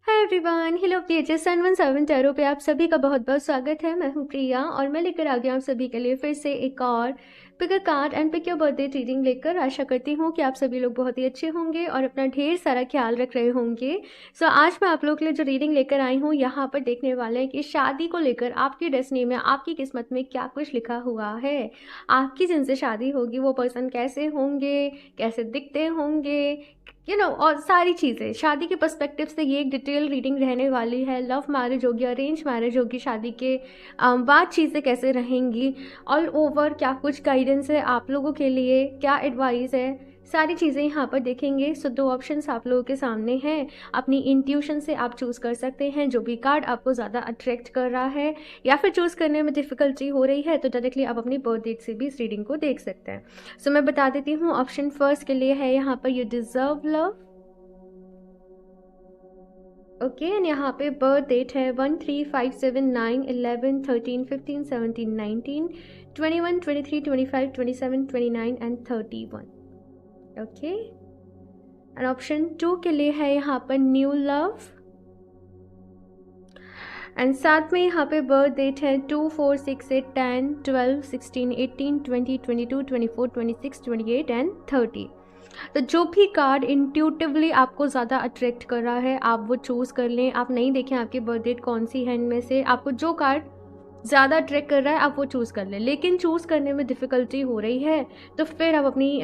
Hi everyone, hello PHS 717 tarot पे आप सभी का बहुत बहुत स्वागत है। मैं हूं प्रिया और मैं लेकर आ गया आप सभी के लिए फिर से एक और pick a card and pick your birthday reading लेकर। आशा करती हूं कि आप सभी लोग बहुत ही अच्छे होंगे और अपना ढेर सारा ख्याल रख रहे होंगे। आज मैं आप लोग के लिए जो रीडिंग लेकर आई हूँ, यहाँ पर देखने वाले हैं कि शादी को लेकर आपकी डेस्टिनी में, आपकी किस्मत में क्या कुछ लिखा हुआ है। आपकी जिनसे शादी होगी वो पर्सन कैसे होंगे, कैसे दिखते होंगे, और सारी चीज़ें शादी के पर्सपेक्टिव से ये एक डिटेल रीडिंग रहने वाली है। लव मैरिज होगी, अरेंज मैरिज होगी, शादी के बाद चीज़ें कैसे रहेंगी, ऑल ओवर क्या कुछ गाइडेंस है आप लोगों के लिए, क्या एडवाइस है, सारी चीज़ें यहाँ पर देखेंगे। दो ऑप्शंस आप लोगों के सामने हैं। अपनी इंट्यूशन से आप चूज़ कर सकते हैं जो भी कार्ड आपको ज़्यादा अट्रैक्ट कर रहा है, या फिर चूज़ करने में डिफ़िकल्टी हो रही है तो डायरेक्टली आप अपनी बर्थ डेट से भी इस रीडिंग को देख सकते हैं। मैं बता देती हूँ, ऑप्शन फर्स्ट के लिए है यहाँ पर you deserve love. Okay, and यहाँ पे बर्थ डेट है 1, 3, 5, 7, 9, 11, 13, 15, 17, 19, 21, 23, 25, 27, 29 एंड 31। ओके, एंड ऑप्शन 2 के लिए है यहाँ पर न्यू लव, एंड साथ में यहाँ पे बर्थ डेट है 2, 4, 6, 8, 10, 12, 16, 18, 20, 22, 24, 26, 28 एंड 30। तो जो भी कार्ड इंट्यूटिवली आपको ज़्यादा अट्रैक्ट कर रहा है आप वो चूज़ कर लें। आप नहीं देखें आपकी बर्थ डेट कौन सी है, इनमें से आपको जो कार्ड ज़्यादा अट्रैक्ट कर रहा है आप वो चूज़ कर लें। लेकिन चूज़ करने में डिफ़िकल्टी हो रही है तो फिर आप अपनी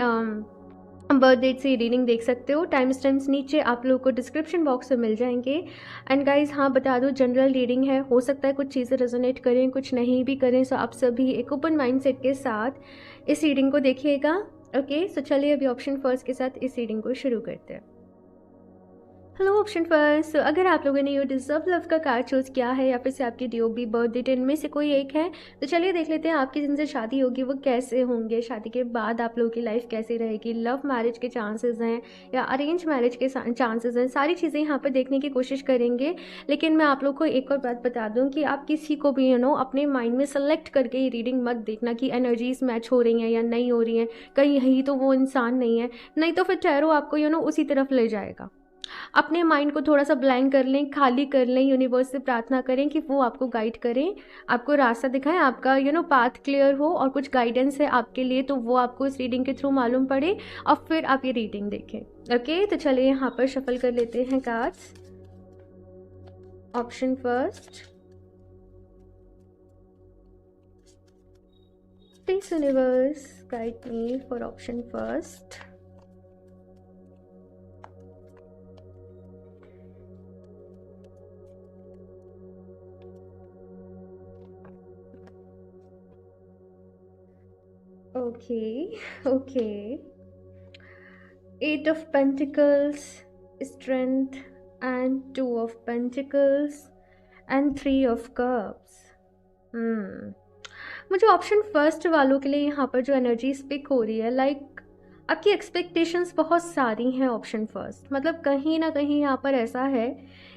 बर्थ डेट से रीडिंग देख सकते हो। टाइम स्टैम्प्स नीचे आप लोगों को डिस्क्रिप्शन बॉक्स में मिल जाएंगे। एंड गाइज, हाँ बता दो, जनरल रीडिंग है, हो सकता है कुछ चीज़ें रेजोनेट करें, कुछ नहीं भी करें। आप सभी एक ओपन माइंडसेट के साथ इस रीडिंग को देखिएगा। ओके, चलिए अभी ऑप्शन फर्स्ट के साथ इस रीडिंग को शुरू करते हैं। हेलो ऑप्शन फर्स्ट, अगर आप लोगों ने यू डिजर्व लव का कार्ड चूज़ किया है या फिर से आपकी डीओबी बर्थ डेट इनमें से कोई एक है, तो चलिए देख लेते हैं आपकी जिनसे शादी होगी वो कैसे होंगे, शादी के बाद आप लोगों की लाइफ कैसी रहेगी, लव मैरिज के चांसेस हैं या अरेंज मैरिज के चांसेस हैं। सारी चीज़ें यहाँ पर देखने की कोशिश करेंगे। लेकिन मैं आप लोग को एक और बात बता दूँ कि आप किसी को भी अपने माइंड में सेलेक्ट करके ये रीडिंग मत देखना कि एनर्जीज मैच हो रही हैं या नहीं हो रही हैं, कहीं यही तो वो इंसान नहीं है, नहीं तो फिर टैरो आपको उसी तरफ ले जाएगा। अपने माइंड को थोड़ा सा ब्लैंक कर लें, खाली कर लें, यूनिवर्स से प्रार्थना करें कि वो आपको गाइड करें, आपको रास्ता दिखाएं, आपका पाथ क्लियर हो और कुछ गाइडेंस है आपके लिए तो वो आपको इस रीडिंग के थ्रू मालूम पड़े और फिर आप ये रीडिंग देखें। ओके, तो चलिए यहाँ पर शफल कर लेते हैं cards. Option first, please universe guide me for option first. Okay. 8 of Pentacles, Strength, and 2 of Pentacles, and 3 of Cups. मुझे ऑप्शन फर्स्ट वालों के लिए यहाँ पर जो एनर्जी स्पिक हो रही है, लाइक आपकी एक्सपेक्टेशंस बहुत सारी हैं। ऑप्शन फर्स्ट मतलब कहीं ना कहीं यहाँ पर ऐसा है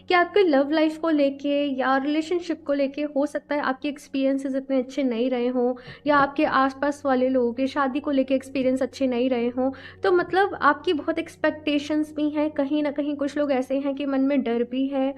कि आपके लव लाइफ को लेके या रिलेशनशिप को लेके हो सकता है आपके एक्सपीरियंसेस इतने अच्छे नहीं रहे हों, या आपके आसपास वाले लोगों के शादी को लेके एक्सपीरियंस अच्छे नहीं रहे हों। तो मतलब आपकी बहुत एक्सपेक्टेशंस भी हैं। कहीं ना कहीं कुछ लोग ऐसे हैं कि मन में डर भी है।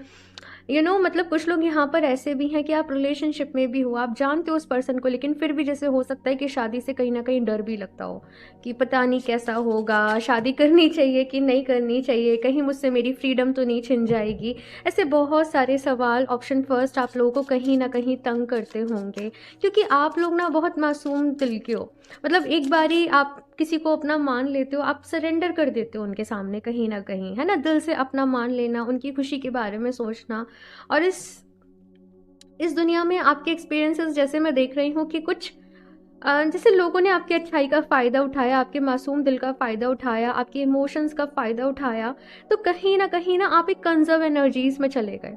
मतलब कुछ लोग यहाँ पर ऐसे भी हैं कि आप रिलेशनशिप में भी हो, आप जानते हो उस पर्सन को, लेकिन फिर भी जैसे हो सकता है कि शादी से कहीं ना कहीं डर भी लगता हो कि पता नहीं कैसा होगा, शादी करनी चाहिए कि नहीं करनी चाहिए, कहीं मुझसे मेरी फ्रीडम तो नहीं छिन जाएगी। ऐसे बहुत सारे सवाल ऑप्शन फर्स्ट आप लोगों को कहीं ना कहीं तंग करते होंगे, क्योंकि आप लोग ना बहुत मासूम दिल के हो। मतलब एक बारी आप किसी को अपना मान लेते हो, आप सरेंडर कर देते हो उनके सामने कहीं ना कहीं, है ना। दिल से अपना मान लेना, उनकी खुशी के बारे में सोचना। और इस दुनिया में आपके एक्सपीरियंसेस जैसे मैं देख रही हूँ कि कुछ जैसे लोगों ने आपकी अच्छाई का फ़ायदा उठाया, आपके मासूम दिल का फ़ायदा उठाया, आपके इमोशंस का फ़ायदा उठाया, तो कहीं ना आप एक कंजर्व एनर्जीज में चले गए,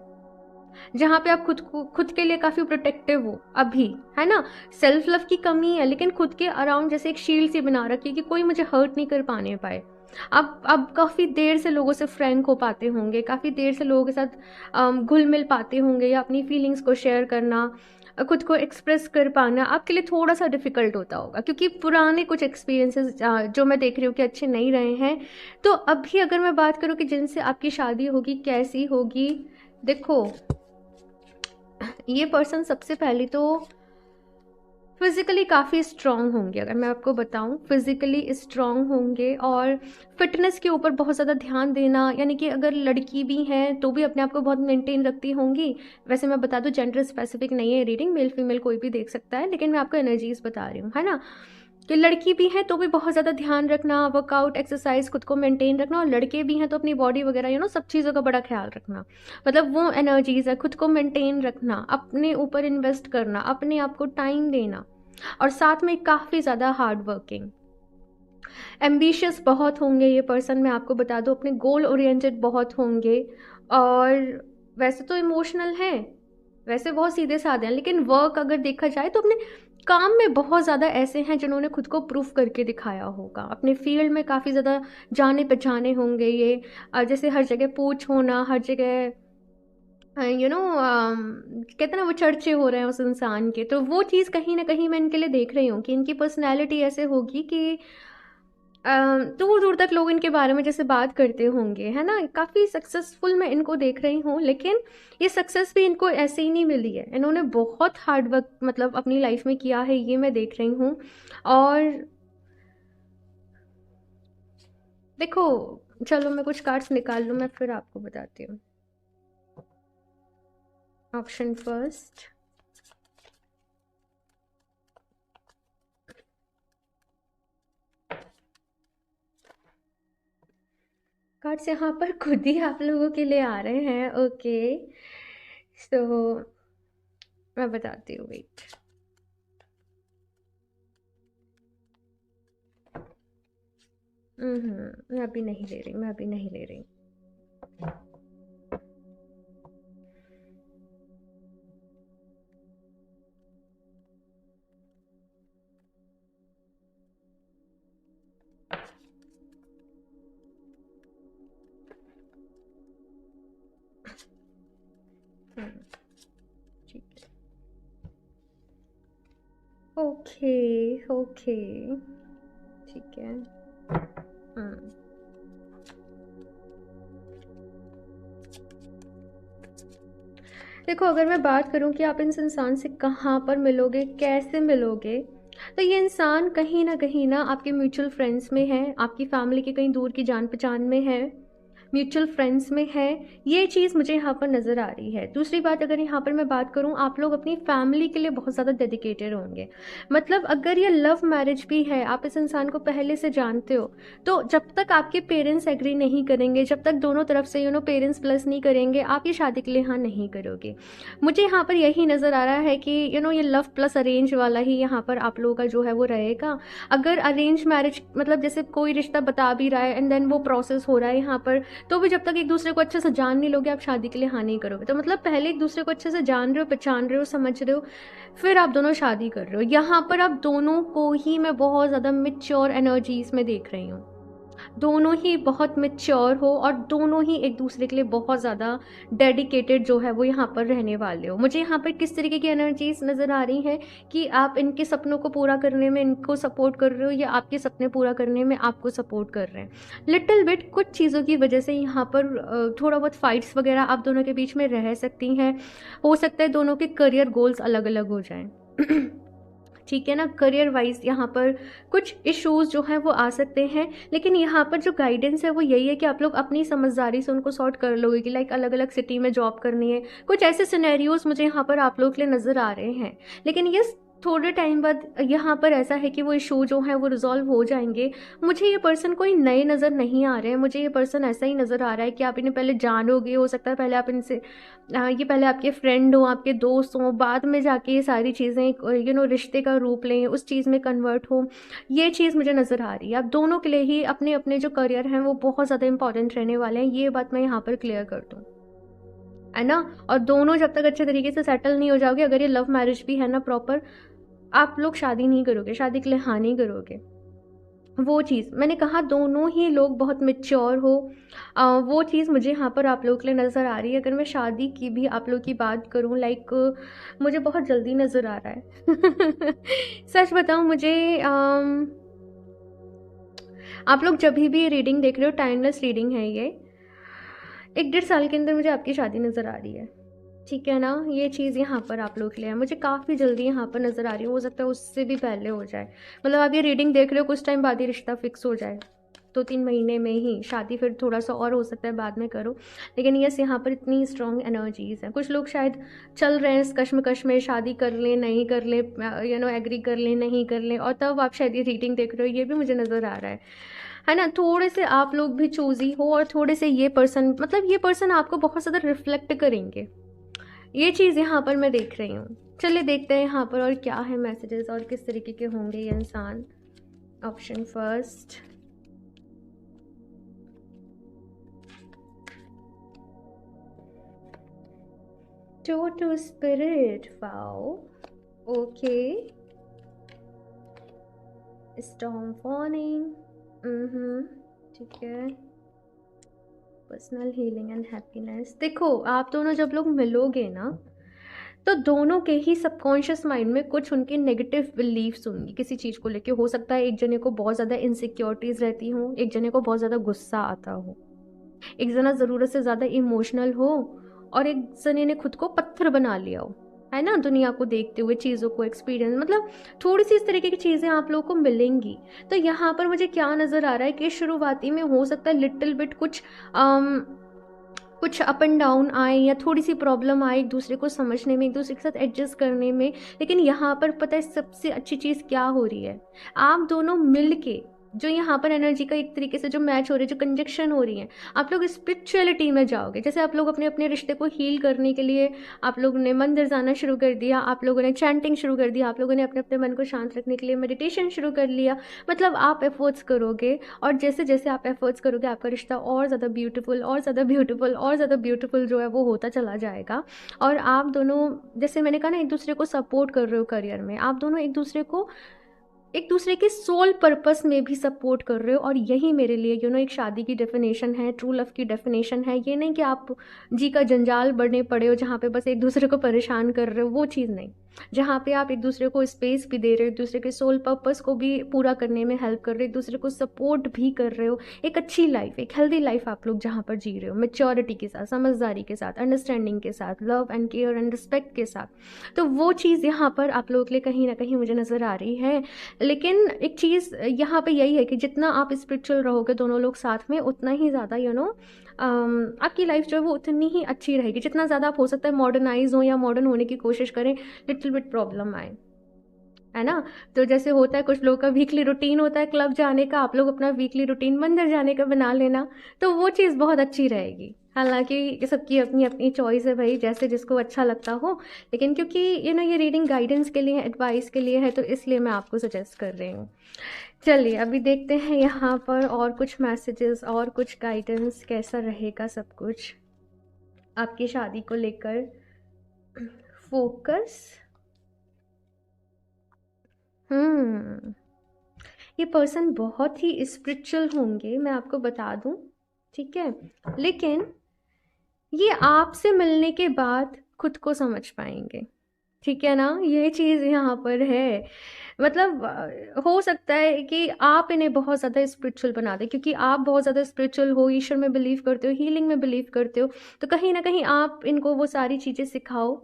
जहाँ पे आप खुद के लिए काफ़ी प्रोटेक्टिव हो अभी, है ना। सेल्फ लव की कमी है लेकिन खुद के अराउंड जैसे एक शील्ड सी बना रखी है कि कोई मुझे हर्ट नहीं कर पाने पाए। आप काफ़ी देर से लोगों से फ्रैंक हो पाते होंगे, काफ़ी देर से लोगों के साथ घुल मिल पाते होंगे, या अपनी फीलिंग्स को शेयर करना, खुद को एक्सप्रेस कर पाना आपके लिए थोड़ा सा डिफ़िकल्ट होता होगा, क्योंकि पुराने कुछ एक्सपीरियंसेस जो मैं देख रही हूँ कि अच्छे नहीं रहे हैं। तो अभी अगर मैं बात करूँ कि जिनसे आपकी शादी होगी कैसी होगी, देखो ये पर्सन सबसे पहले तो फिज़िकली काफ़ी स्ट्रॉन्ग होंगे, अगर मैं आपको बताऊं फिज़िकली स्ट्रॉन्ग होंगे, और फिटनेस के ऊपर बहुत ज़्यादा ध्यान देना, यानी कि अगर लड़की भी हैं तो भी अपने आप को बहुत मेंटेन रखती होंगी। वैसे मैं बता दूं जेंडर स्पेसिफिक नहीं है रीडिंग, मेल फीमेल कोई भी देख सकता है, लेकिन मैं आपको एनर्जीज बता रही हूँ, है ना। कि लड़की भी है तो भी बहुत ज़्यादा ध्यान रखना, वर्कआउट एक्सरसाइज खुद को मेंटेन रखना, और लड़के भी हैं तो अपनी बॉडी वगैरह सब चीज़ों का बड़ा ख्याल रखना। मतलब वो एनर्जीज है, खुद को मेंटेन रखना, अपने ऊपर इन्वेस्ट करना, अपने आप को टाइम देना, और साथ में काफ़ी ज़्यादा हार्ड वर्किंग, एम्बिशियस बहुत होंगे ये पर्सन, मैं आपको बता दूँ, अपने गोल ओरिएंटेड बहुत होंगे। और वैसे तो इमोशनल हैं, वैसे बहुत सीधे साधे हैं, लेकिन वर्क अगर देखा जाए तो अपने काम में बहुत ज़्यादा ऐसे हैं जिन्होंने खुद को प्रूफ करके दिखाया होगा, अपने फील्ड में काफ़ी ज़्यादा जाने पहचाने होंगे ये। जैसे हर जगह पूछ होना, हर जगह कहते हैं ना वो चर्चे हो रहे हैं उस इंसान के, तो वो चीज़ कहीं ना कहीं मैं इनके लिए देख रही हूँ कि इनकी पर्सनैलिटी ऐसे होगी कि दूर दूर तक लोग इनके बारे में जैसे बात करते होंगे, है ना। काफ़ी सक्सेसफुल मैं इनको देख रही हूँ, लेकिन ये सक्सेस भी इनको ऐसे ही नहीं मिली है, इन्होंने बहुत हार्ड वर्क मतलब अपनी लाइफ में किया है, ये मैं देख रही हूँ। और देखो, चलो मैं कुछ कार्ड्स निकाल लूँ, मैं फिर आपको बताती हूँ। ऑप्शन फर्स्ट, कार्ड्स यहाँ पर खुद ही आप लोगों के लिए आ रहे हैं। ओके, सो मैं बताती हूँ, वेट। मैं अभी नहीं ले रही, मैं अभी नहीं ले रही। ठीक है, ओके ओके, ठीक है। देखो, अगर मैं बात करूं कि आप इस इंसान से कहाँ पर मिलोगे, कैसे मिलोगे, तो ये इंसान कहीं ना आपके म्यूचुअल फ्रेंड्स में है, आपकी फैमिली के कहीं दूर की जान पहचान में है, म्यूचुअल फ्रेंड्स में है, ये चीज़ मुझे यहाँ पर नज़र आ रही है। दूसरी बात, अगर यहाँ पर मैं बात करूँ, आप लोग अपनी फैमिली के लिए बहुत ज़्यादा डेडिकेटेड होंगे। मतलब अगर ये लव मैरिज भी है, आप इस इंसान को पहले से जानते हो, तो जब तक आपके पेरेंट्स एग्री नहीं करेंगे, जब तक दोनों तरफ से पेरेंट्स प्लस नहीं करेंगे, आप ये शादी के लिए हाँ नहीं करोगे। मुझे यहाँ पर यही नज़र आ रहा है कि ये लव प्लस अरेंज वाला ही यहाँ पर आप लोगों का जो है वो रहेगा। अगर अरेंज मैरिज मतलब जैसे कोई रिश्ता बता भी रहा है एंड देन वो प्रोसेस हो रहा है यहाँ पर, तो भी जब तक एक दूसरे को अच्छे से जान नहीं लोगे, आप शादी के लिए हाँ नहीं करोगे। तो मतलब पहले एक दूसरे को अच्छे से जान रहे हो, पहचान रहे हो, समझ रहे हो, फिर आप दोनों शादी कर रहे हो। यहाँ पर आप दोनों को ही मैं बहुत ज़्यादा मैच्योर एनर्जीज में देख रही हूँ, दोनों ही बहुत मैच्योर हो, और दोनों ही एक दूसरे के लिए बहुत ज़्यादा डेडिकेटेड जो है वो यहाँ पर रहने वाले हो। मुझे यहाँ पर किस तरीके की एनर्जीज नज़र आ रही हैं कि आप इनके सपनों को पूरा करने में इनको सपोर्ट कर रहे हो, या आपके सपने पूरा करने में आपको सपोर्ट कर रहे हैं। लिटिल बिट कुछ चीज़ों की वजह से यहाँ पर थोड़ा बहुत फाइट्स वगैरह आप दोनों के बीच में रह सकती हैं। हो सकता है दोनों के करियर गोल्स अलग अलग हो जाएं। ठीक है ना, करियर वाइज यहाँ पर कुछ इश्यूज जो हैं वो आ सकते हैं, लेकिन यहाँ पर जो गाइडेंस है वो यही है कि आप लोग अपनी समझदारी से उनको सॉर्ट कर लोगे कि लाइक अलग अलग सिटी में जॉब करनी है। कुछ ऐसे सिनेरियोज मुझे यहाँ पर आप लोगों के लिए नज़र आ रहे हैं, लेकिन ये थोड़े टाइम बाद यहाँ पर ऐसा है कि वो इशू जो है वो रिजॉल्व हो जाएंगे। मुझे ये पर्सन कोई नए नज़र नहीं आ रहे हैं, मुझे ये पर्सन ऐसा ही नज़र आ रहा है कि आप इन्हें पहले जानोगे, हो सकता है पहले आप इनसे ये पहले आपके फ्रेंड हो, आपके दोस्त हों, बाद में जाके ये सारी चीज़ें रिश्ते का रूप लें, उस चीज़ में कन्वर्ट हो। ये चीज़ मुझे नज़र आ रही है। आप दोनों के लिए ही अपने अपने जो करियर हैं वो बहुत ज़्यादा इंपॉर्टेंट रहने वाले हैं, ये बात मैं यहाँ पर क्लियर कर दूँ, है ना। और दोनों जब तक अच्छे तरीके से सेटल नहीं हो जाओगे, अगर ये लव मैरिज भी है ना प्रॉपर, आप लोग शादी नहीं करोगे, शादी के लिए हाँ नहीं करोगे। वो चीज़ मैंने कहा, दोनों ही लोग बहुत मैच्योर हो, वो चीज़ मुझे यहाँ पर आप लोगों के लिए नज़र आ रही है। अगर मैं शादी की भी आप लोग की बात करूँ, लाइक मुझे बहुत जल्दी नज़र आ रहा है। सच बताऊँ, मुझे आप लोग जब भी रीडिंग देख रहे हो, टाइमलेस रीडिंग है ये, 1-1.5 साल के अंदर मुझे आपकी शादी नज़र आ रही है। ठीक है ना, ये चीज़ यहाँ पर आप लोग के लिए है, मुझे काफ़ी जल्दी यहाँ पर नज़र आ रही है। हो सकता है उससे भी पहले हो जाए, मतलब आप ये रीडिंग देख रहे हो, कुछ टाइम बाद ही रिश्ता फिक्स हो जाए, 2-3 महीने में ही शादी, फिर थोड़ा सा और हो सकता है बाद में करो। लेकिन यस, यहाँ पर इतनी स्ट्रॉन्ग एनर्जीज हैं। कुछ लोग शायद चल रहे हैं इस कश्मकश में, शादी कर लें नहीं कर लें, एग्री कर लें नहीं कर लें, और तब आप शायद ये रीडिंग देख रहे हो, ये भी मुझे नज़र आ रहा है ना। थोड़े से आप लोग भी चूजी हो, और थोड़े से ये पर्सन, मतलब ये पर्सन आपको बहुत ज़्यादा रिफ्लेक्ट करेंगे, ये चीज़ यहाँ पर मैं देख रही हूँ। चलिए देखते हैं यहाँ पर और क्या है मैसेजेस, और किस तरीके के होंगे ये इंसान। Option first, two spirit, wow, okay, storm warning, ठीक है, पर्सनल हीलिंग एंड हैप्पीनेस। देखो, आप दोनों जब लोग मिलोगे ना, तो दोनों के ही सबकॉन्शियस माइंड में कुछ उनके नेगेटिव बिलीव्स होंगी किसी चीज़ को लेके। हो सकता है एक जने को बहुत ज़्यादा इनसिक्योरिटीज़ रहती हों, एक जने को बहुत ज़्यादा गुस्सा आता हो, एक जना ज़रूरत से ज़्यादा इमोशनल हो, और एक जने ने खुद को पत्थर बना लिया हो, है ना, दुनिया को देखते हुए, चीज़ों को एक्सपीरियंस, मतलब थोड़ी सी इस तरीके की चीज़ें आप लोगों को मिलेंगी। तो यहाँ पर मुझे क्या नज़र आ रहा है कि शुरुआती में हो सकता है लिटिल बिट कुछ अप एंड डाउन आए, या थोड़ी सी प्रॉब्लम आए एक दूसरे को समझने में, एक दूसरे के साथ एडजस्ट करने में। लेकिन यहाँ पर पता है सबसे अच्छी चीज़ क्या हो रही है, आप दोनों मिल के जो यहाँ पर एनर्जी का एक तरीके से जो मैच हो रही है, जो कंजक्शन हो रही है, आप लोग स्पिरिचुअलिटी में जाओगे। जैसे आप लोग अपने अपने रिश्ते को हील करने के लिए आप लोगों ने मंदिर जाना शुरू कर दिया, आप लोगों ने चैंटिंग शुरू कर दिया, आप लोगों ने अपने अपने मन को शांत रखने के लिए मेडिटेशन शुरू कर लिया। मतलब आप एफर्ट्स करोगे, और जैसे जैसे आप एफर्ट्स करोगे, आपका रिश्ता और ज़्यादा ब्यूटीफुल, और ज़्यादा ब्यूटीफुल, और ज़्यादा ब्यूटीफुल जो है वो होता चला जाएगा। और आप दोनों, जैसे मैंने कहा ना, एक दूसरे को सपोर्ट कर रहे हो करियर में, आप दोनों एक दूसरे के सोल पर्पस में भी सपोर्ट कर रहे हो। और यही मेरे लिए एक शादी की डेफिनेशन है, ट्रू लव की डेफिनेशन है। ये नहीं कि आप जी का जंजाल बढ़ने पड़े हो जहाँ पे बस एक दूसरे को परेशान कर रहे हो, वो चीज़ नहीं। जहाँ पे आप एक दूसरे को स्पेस भी दे रहे हो, एक दूसरे के सोल पर्पस को भी पूरा करने में हेल्प कर रहे हो, एक दूसरे को सपोर्ट भी कर रहे हो। एक अच्छी लाइफ, एक हेल्दी लाइफ आप लोग जहाँ पर जी रहे हो, मेच्योरिटी के साथ, समझदारी के साथ, अंडरस्टैंडिंग के साथ, love and care and respect के साथ। तो वो चीज़ यहाँ पर आप लोगों के लिए कहीं ना कहीं मुझे नज़र आ रही है। लेकिन एक चीज़ यहाँ पे यही है कि जितना आप स्पिरिचुअल रहोगे दोनों लोग साथ में, उतना ही ज़्यादा आपकी लाइफ जो है वो उतनी ही अच्छी रहेगी। जितना ज़्यादा आप हो सकता है मॉडर्नाइज हो या मॉडर्न होने की कोशिश करें, लिटिल बिट प्रॉब्लम आए, है ना। तो जैसे होता है, कुछ लोगों का वीकली रूटीन होता है क्लब जाने का, आप लोग अपना वीकली रूटीन मंदिर जाने का बना लेना, तो वो चीज़ बहुत अच्छी रहेगी। हालांकि सबकी अपनी अपनी चॉइस है भाई, जैसे जिसको अच्छा लगता हो। लेकिन क्योंकि ये रीडिंग गाइडेंस के लिए, एडवाइस के लिए है, तो इसलिए मैं आपको सजेस्ट कर रही हूँ। चलिए अभी देखते हैं यहाँ पर और कुछ मैसेजेस और कुछ गाइडेंस, कैसा रहेगा सब कुछ आपकी शादी को लेकर। फोकस, ये पर्सन बहुत ही स्पिरिचुअल होंगे, मैं आपको बता दूं, ठीक है। लेकिन ये आपसे मिलने के बाद खुद को समझ पाएंगे, ठीक है ना, ये चीज़ यहाँ पर है। मतलब हो सकता है कि आप इन्हें बहुत ज़्यादा स्पिरिचुअल बना दें, क्योंकि आप बहुत ज़्यादा स्पिरिचुअल हो, ईश्वर में बिलीव करते हो, हीलिंग में बिलीव करते हो, तो कहीं ना कहीं आप इनको वो सारी चीज़ें सिखाओ।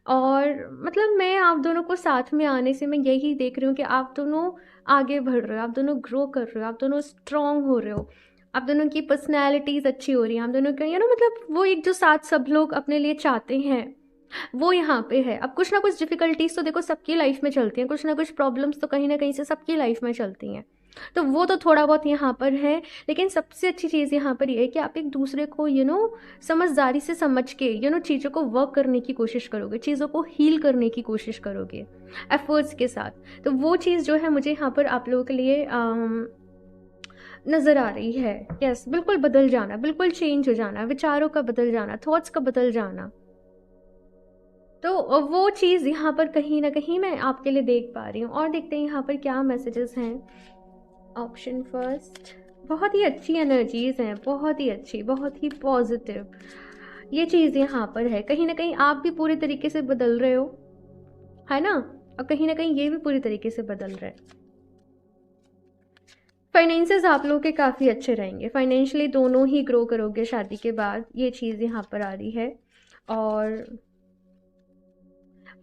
और मतलब मैं आप दोनों को साथ में आने से मैं यही देख रही हूँ कि आप दोनों आगे बढ़ रहे हो, आप दोनों ग्रो कर रहे हो, आप दोनों स्ट्रांग हो रहे हो, आप दोनों की पर्सनैलिटीज़ अच्छी हो रही हैं, आप दोनों का मतलब वो एक जो साथ सब लोग अपने लिए चाहते हैं, वो यहाँ पे है। अब कुछ ना कुछ डिफ़िकल्टीज तो देखो सबकी लाइफ में चलती हैं, कुछ ना कुछ प्रॉब्लम्स तो कहीं ना कहीं से सबकी लाइफ में चलती हैं, तो वो तो थोड़ा बहुत यहाँ पर है। लेकिन सबसे अच्छी चीज़ यहाँ पर ये है कि आप एक दूसरे को समझदारी से समझ के चीज़ों को वर्क करने की कोशिश करोगे, चीज़ों को हील करने की कोशिश करोगे एफर्ट्स के साथ। तो वो चीज़ जो है मुझे यहाँ पर आप लोगों के लिए नज़र आ रही है। यस, बिल्कुल बदल जाना, बिल्कुल चेंज हो जाना, विचारों का बदल जाना, थॉट्स का बदल जाना। तो वो चीज़ यहाँ पर कहीं ना कहीं मैं आपके लिए देख पा रही हूँ। और देखते हैं यहाँ पर क्या मैसेजेस हैं। ऑप्शन फर्स्ट, बहुत ही अच्छी एनर्जीज हैं, बहुत ही अच्छी, बहुत ही पॉजिटिव ये चीज़ यहाँ पर है। कहीं ना कहीं आप भी पूरे तरीके से बदल रहे हो, है ना, और कहीं ना कहीं ये भी पूरी तरीके से बदल रहे हैं। फाइनेंसेस आप लोगों के काफ़ी अच्छे रहेंगे, फाइनेंशियली दोनों ही ग्रो करोगे शादी के बाद, ये चीज़ यहाँ पर आ रही है। और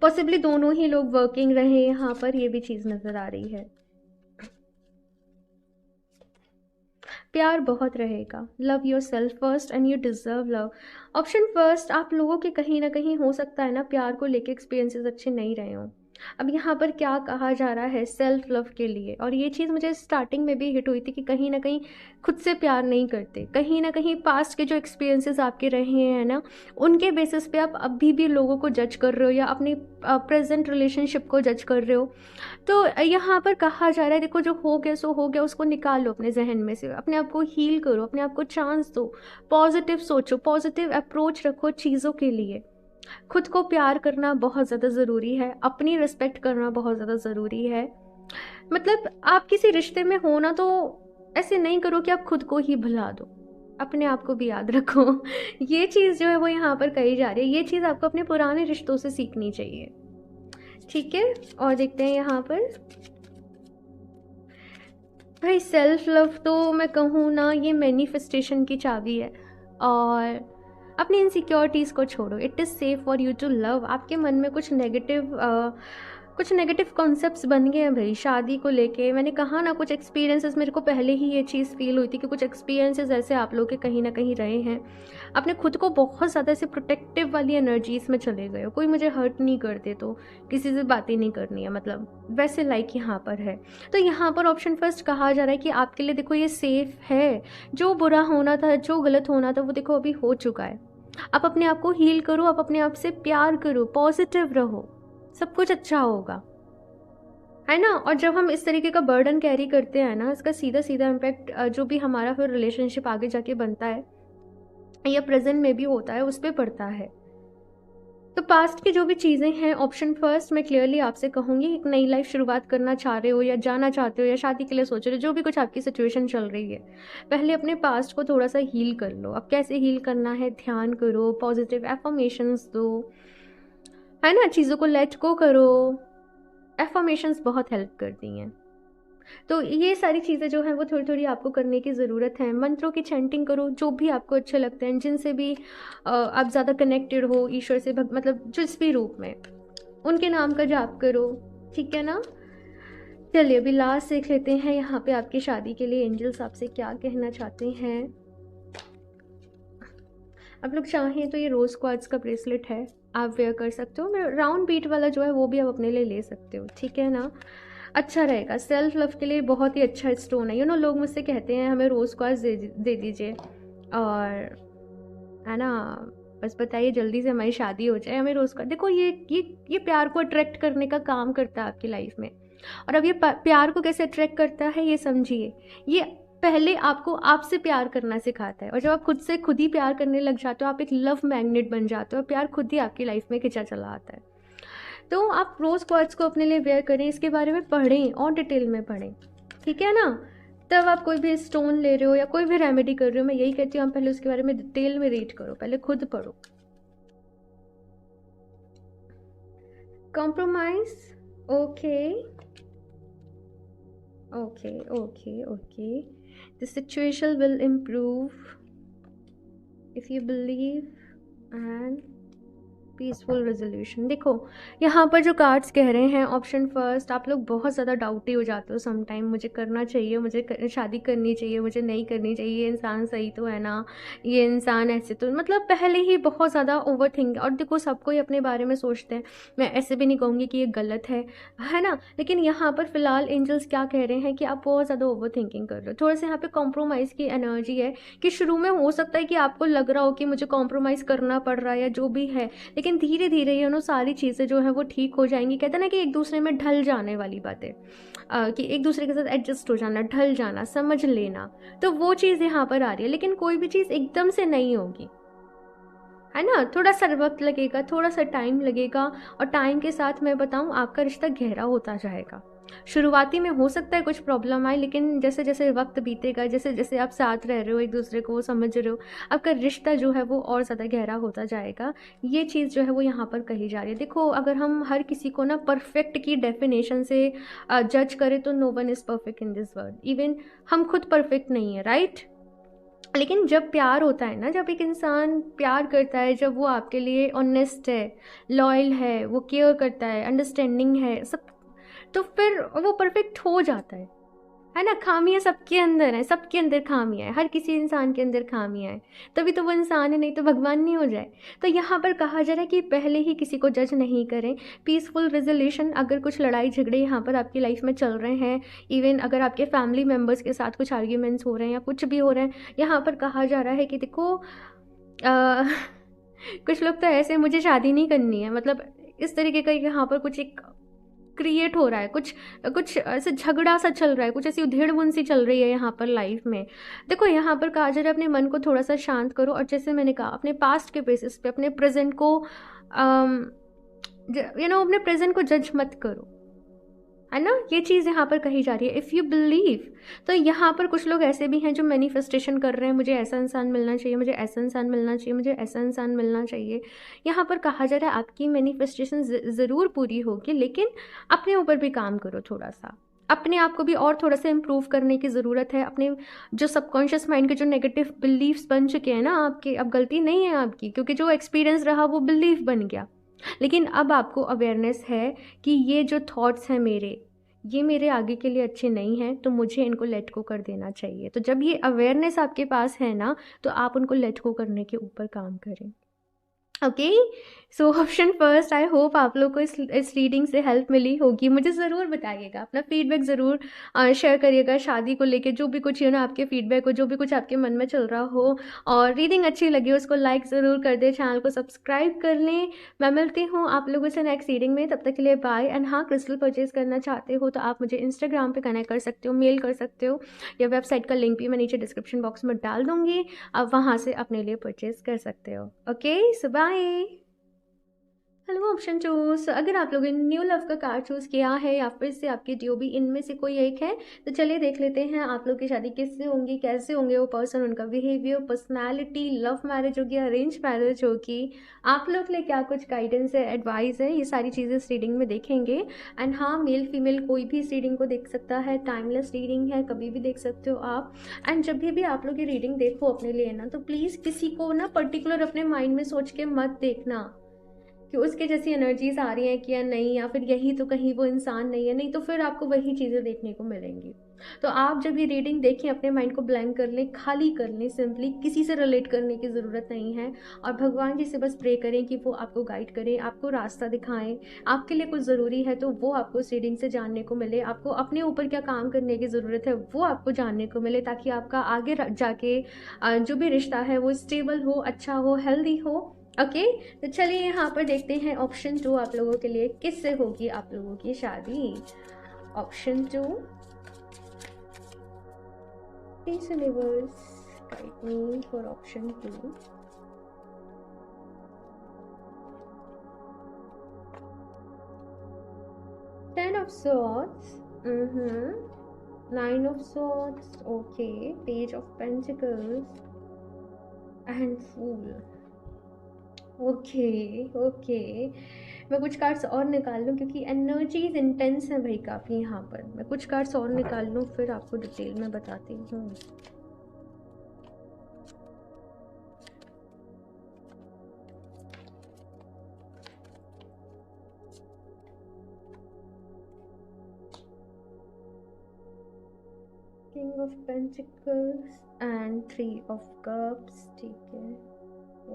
पॉसिबली दोनों ही लोग वर्किंग रहे यहाँ पर, ये भी चीज़ नज़र आ रही है। प्यार बहुत रहेगा, love your self first and you deserve love. Option first, आप लोगों के कहीं ना कहीं हो सकता है ना प्यार को लेके एक्सपीरियंसेस अच्छे नहीं रहे हों। अब यहाँ पर क्या कहा जा रहा है, सेल्फ लव के लिए, और ये चीज़ मुझे स्टार्टिंग में भी हिट हुई थी कि कहीं ना कहीं खुद से प्यार नहीं करते, कहीं ना कहीं पास्ट के जो एक्सपीरियंसेस आपके रहे हैं ना, उनके बेसिस पे आप अभी भी लोगों को जज कर रहे हो या अपने प्रेजेंट रिलेशनशिप को जज कर रहे हो। तो यहाँ पर कहा जा रहा है देखो, जो हो गया सो हो गया, उसको निकाल लो अपने जहन में से, अपने आप को हील करो, अपने आप को चांस दो, पॉजिटिव सोचो, पॉजिटिव अप्रोच रखो चीज़ों के लिए। खुद को प्यार करना बहुत ज़्यादा ज़रूरी है, अपनी रिस्पेक्ट करना बहुत ज़्यादा ज़रूरी है। मतलब आप किसी रिश्ते में हो ना, तो ऐसे नहीं करो कि आप खुद को ही भुला दो, अपने आप को भी याद रखो। ये चीज़ जो है वो यहाँ पर कही जा रही है, ये चीज़ आपको अपने पुराने रिश्तों से सीखनी चाहिए, ठीक है। और देखते हैं यहाँ पर भाई, सेल्फ लव तो मैं कहूँ ना, ये मैनिफेस्टेशन की चाबी है। और अपनी इनसिक्योरिटीज़ को छोड़ो, it is safe for you to love. आपके मन में कुछ नेगेटिव कॉन्सेप्ट्स बन गए हैं भाई शादी को लेके। मैंने कहा ना, कुछ एक्सपीरियंसेस, मेरे को पहले ही ये चीज़ फील हुई थी कि कुछ एक्सपीरियंसेस ऐसे आप लोग के कहीं ना कहीं रहे हैं। अपने खुद को बहुत ज़्यादा ऐसे प्रोटेक्टिव वाली एनर्जीज़ में चले गए हो, कोई मुझे हर्ट नहीं कर दे तो किसी से बातें नहीं करनी है, मतलब वैसे लाइक यहाँ पर है। तो यहाँ पर ऑप्शन फर्स्ट कहा जा रहा है कि आपके लिए देखो ये सेफ है, जो बुरा होना था, जो गलत होना था, वो देखो अभी हो चुका है। आप अपने आप को हील करो, आप अपने आप से प्यार करो, पॉजिटिव रहो, सब कुछ अच्छा होगा, है ना। और जब हम इस तरीके का बर्डन कैरी करते हैं ना, इसका सीधा सीधा इम्पैक्ट जो भी हमारा फिर रिलेशनशिप आगे जाके बनता है या प्रेजेंट में भी होता है, उस पर पड़ता है। तो पास्ट की जो भी चीज़ें हैं, ऑप्शन फर्स्ट मैं क्लियरली आपसे कहूँगी, एक नई लाइफ शुरुआत करना चाह रहे हो या जाना चाहते हो या शादी के लिए सोच रहे हो, जो भी कुछ आपकी सिचुएशन चल रही है, पहले अपने पास्ट को थोड़ा सा हील कर लो। अब कैसे हील करना है, ध्यान करो, पॉजिटिव एफर्मेशंस दो, है ना, चीज़ों को लेट गो करो। एफर्मेशंस बहुत हेल्प करती हैं। तो ये सारी चीज़ें जो हैं वो थोड़ी थोड़ी आपको करने की ज़रूरत है। मंत्रों की चैंटिंग करो, जो भी आपको अच्छे लगते हैं, जिनसे भी आप ज़्यादा कनेक्टेड हो ईश्वर से, मतलब जिस भी रूप में, उनके नाम का जाप करो, ठीक है ना। चलिए अभी लास्ट देख लेते हैं यहाँ पे आपकी शादी के लिए एंजल्स आपसे क्या कहना चाहते हैं। आप लोग चाहें तो ये रोज़ क्वार्ट्ज का ब्रेसलेट है, आप वेयर कर सकते हो। राउंड बीट वाला जो है वो भी आप अपने लिए ले सकते हो, ठीक है ना। अच्छा रहेगा, सेल्फ लव के लिए बहुत ही अच्छा स्टोन है। लोग मुझसे कहते हैं हमें रोज़ क्वार्ट्ज दे दीजिए, और है ना, बस बताइए जल्दी से हमारी शादी हो जाए, हमें रोज़ क्वार्ट्ज। देखो ये प्यार को अट्रैक्ट करने का काम करता है आपकी लाइफ में। और अब ये प्यार को कैसे अट्रैक्ट करता है ये समझिए। ये पहले आपको आपसे प्यार करना सिखाता है, और जब आप खुद से खुद ही प्यार करने लग जाते हो, आप एक लव मैग्नेट बन जाते हो, प्यार खुद ही आपकी लाइफ में खिंचा चला आता है। तो आप रोज़ क्वार्ट्ज को अपने लिए वेयर करें, इसके बारे में पढ़ें और डिटेल में पढ़ें, ठीक है ना। तब आप कोई भी स्टोन ले रहे हो या कोई भी रेमेडी कर रहे हो, मैं यही कहती हूँ आप पहले उसके बारे में डिटेल में रीड करो, पहले खुद पढ़ो। Compromise, okay okay okay okay, the situation will improve if you believe and peaceful resolution. देखो यहाँ पर जो कार्ड्स कह रहे हैं, ऑप्शन फर्स्ट, आप लोग बहुत ज़्यादा डाउटी हो जाते हो समटाइम, मुझे करना चाहिए, मुझे शादी करनी चाहिए, मुझे नहीं करनी चाहिए, ये इंसान सही तो है ना, ये इंसान ऐसे तो, मतलब पहले ही बहुत ज़्यादा ओवर थिंक। और देखो सबको ही अपने बारे में सोचते हैं, मैं ऐसे भी नहीं कहूँगी कि ये गलत है ना। लेकिन यहाँ पर फ़िलहाल एंजल्स क्या कह रहे हैं कि आप बहुत ज़्यादा ओवर थिंकिंग कर रहे हो, थोड़ा सा यहाँ पे कॉम्प्रोमाइज़ की एनर्जी है कि शुरू में हो सकता है कि आपको लग रहा हो कि मुझे कॉम्प्रोमाइज़ करना पड़ रहा है या जो भी है, लेकिन धीरे धीरे सारी चीज़ें जो है वो ठीक हो जाएंगी। कहते हैं ना कि एक दूसरे में ढल जाने वाली बातें, कि एक दूसरे के साथ एडजस्ट हो जाना, ढल जाना, समझ लेना, तो वो चीज़ यहाँ पर आ रही है। लेकिन कोई भी चीज़ एकदम से नहीं होगी, है ना, थोड़ा सा वक्त लगेगा, थोड़ा सा टाइम लगेगा, और टाइम के साथ मैं बताऊँ आपका रिश्ता गहरा होता जाएगा। शुरुआती में हो सकता है कुछ प्रॉब्लम आए, लेकिन जैसे जैसे वक्त बीतेगा, जैसे जैसे आप साथ रह रहे हो, एक दूसरे को समझ रहे हो, आपका रिश्ता जो है वो और ज़्यादा गहरा होता जाएगा। ये चीज़ जो है वो यहाँ पर कही जा रही है। देखो, अगर हम हर किसी को ना परफेक्ट की डेफिनेशन से जज करें तो no one is perfect in this world. Even हम खुद परफेक्ट नहीं है, राइट? लेकिन जब प्यार होता है ना, जब एक इंसान प्यार करता है, जब वो आपके लिए ऑनेस्ट है, लॉयल है, वो केयर करता है, अंडरस्टैंडिंग है सब, तो फिर वो परफेक्ट हो जाता है ना। खामियां सबके अंदर है, सबके अंदर खामियां है, हर किसी इंसान के अंदर खामियां है, तभी तो वो इंसान है, नहीं तो भगवान नहीं हो जाए। तो यहाँ पर कहा जा रहा है कि पहले ही किसी को जज नहीं करें। पीसफुल रेजोल्यूशन, अगर कुछ लड़ाई झगड़े यहाँ पर आपकी लाइफ में चल रहे हैं, इवन अगर आपके फैमिली मेम्बर्स के साथ कुछ आर्ग्यूमेंट्स हो रहे हैं या कुछ भी हो रहे हैं, यहाँ पर कहा जा रहा है कि देखो कुछ लोग तो ऐसे, मुझे शादी नहीं करनी है, मतलब इस तरीके का यहाँ पर कुछ एक क्रिएट हो रहा है, कुछ कुछ ऐसे झगड़ा सा चल रहा है, कुछ ऐसी उधेड़-बुन सी चल रही है यहाँ पर लाइफ में। देखो, यहाँ पर कहा जा रहा है अपने मन को थोड़ा-सा शांत करो, और जैसे मैंने कहा, अपने पास्ट के बेसिस पे अपने प्रेज़ेंट को अपने प्रेज़ेंट को जज मत करो, है ना? ये चीज़ यहाँ पर कही जा रही है। इफ़ यू बिलीव, तो यहाँ पर कुछ लोग ऐसे भी हैं जो मैनिफेस्टेशन कर रहे हैं, मुझे ऐसा इंसान मिलना चाहिए, मुझे ऐसा इंसान मिलना चाहिए, मुझे ऐसा इंसान मिलना चाहिए। यहाँ पर कहा जा रहा है आपकी मैनिफेस्टेशन ज़रूर पूरी होगी, लेकिन अपने ऊपर भी काम करो थोड़ा-सा। अपने आप को भी और थोड़ा-सा इम्प्रूव करने की ज़रूरत है। अपने जो सबकॉन्शियस माइंड के जो नेगेटिव बिलीव्स बन चुके हैं ना आपके, अब गलती नहीं है आपकी, क्योंकि जो एक्सपीरियंस रहा वो बिलीव बन गया। लेकिन अब आपको अवेयरनेस है कि ये जो थॉट्स हैं मेरे, ये मेरे आगे के लिए अच्छे नहीं हैं, तो मुझे इनको लेट गो कर देना चाहिए। तो जब ये अवेयरनेस आपके पास है ना, तो आप उनको लेट गो करने के ऊपर काम करें। Okay, so option first, I hope आप लोग को इस रीडिंग से हेल्प मिली होगी। मुझे ज़रूर बताइएगा, अपना फीडबैक ज़रूर शेयर करिएगा शादी को लेके, जो भी कुछ आपके फीडबैक हो, जो भी कुछ आपके मन में चल रहा हो। और रीडिंग अच्छी लगी उसको लाइक ज़रूर कर दें, चैनल को सब्सक्राइब कर लें। मैं मिलती हूँ आप लोगों से नेक्स्ट रीडिंग में, तब तक के लिए बाय। एंड हाँ, क्रिस्टल परचेज़ करना चाहते हो तो आप मुझे इंस्टाग्राम पर कनेक्ट कर सकते हो, मेल कर सकते हो, या वेबसाइट का लिंक भी मैं नीचे डिस्क्रिप्शन बॉक्स में डाल दूँगी, आप वहाँ से अपने लिए परचेज़ कर सकते हो। ओके, सो बाय। हेलो ऑप्शन चूज, अगर आप लोगों ने न्यू लव का कार्ड चूज़ किया है या फिर से आपकी ड्यूबी, इनमें से कोई एक है, तो चलिए देख लेते हैं आप लोग की शादी किससे होंगी, कैसे होंगे वो पर्सन, उनका बिहेवियर, पर्सनालिटी, लव मैरिज होगी, अरेंज मैरिज होगी, आप लोग के लिए क्या कुछ गाइडेंस है, एडवाइस है, ये सारी चीज़ें इस रीडिंग में देखेंगे। एंड हाँ, मेल फीमेल कोई भी इस रीडिंग को देख सकता है, टाइमलेस रीडिंग है, कभी भी देख सकते हो आप। एंड जब भी आप लोग ये रीडिंग देखो अपने लिए ना, तो प्लीज़ किसी को ना पर्टिकुलर अपने माइंड में सोच के मत देखना कि उसके जैसी एनर्जीज आ रही हैं कि या नहीं, या फिर यही तो कहीं वो इंसान नहीं है, नहीं तो फिर आपको वही चीज़ें देखने को मिलेंगी। तो आप जब ये रीडिंग देखें, अपने माइंड को ब्लैंक कर लें, खाली कर लें, सिंपली किसी से रिलेट करने की ज़रूरत नहीं है, और भगवान जी से बस प्रे करें कि वो आपको गाइड करें, आपको रास्ता दिखाएं, आपके लिए कुछ ज़रूरी है तो वो आपको इस रीडिंग से जानने को मिले, आपको अपने ऊपर क्या काम करने की ज़रूरत है वो आपको जानने को मिले, ताकि आपका आगे जाके जो भी रिश्ता है वो स्टेबल हो, अच्छा हो, हेल्दी हो। ओके, तो चलिए यहाँ पर देखते हैं ऑप्शन 2 आप लोगों के लिए किससे होगी आप लोगों की शादी। Option 2, please universe guide me for option 2। Ten of swords, nine of swords, okay, page of pentacles and fool. Okay okay, मैं कुछ कार्ड्स और निकाल लूँ क्योंकि एनर्जीज इंटेंस है भाई काफ़ी यहाँ पर। मैं कुछ कार्ड्स और निकाल लूँ फिर आपको डिटेल में बताती हूँ। King of pentacles and 3 of cups, ठीक है,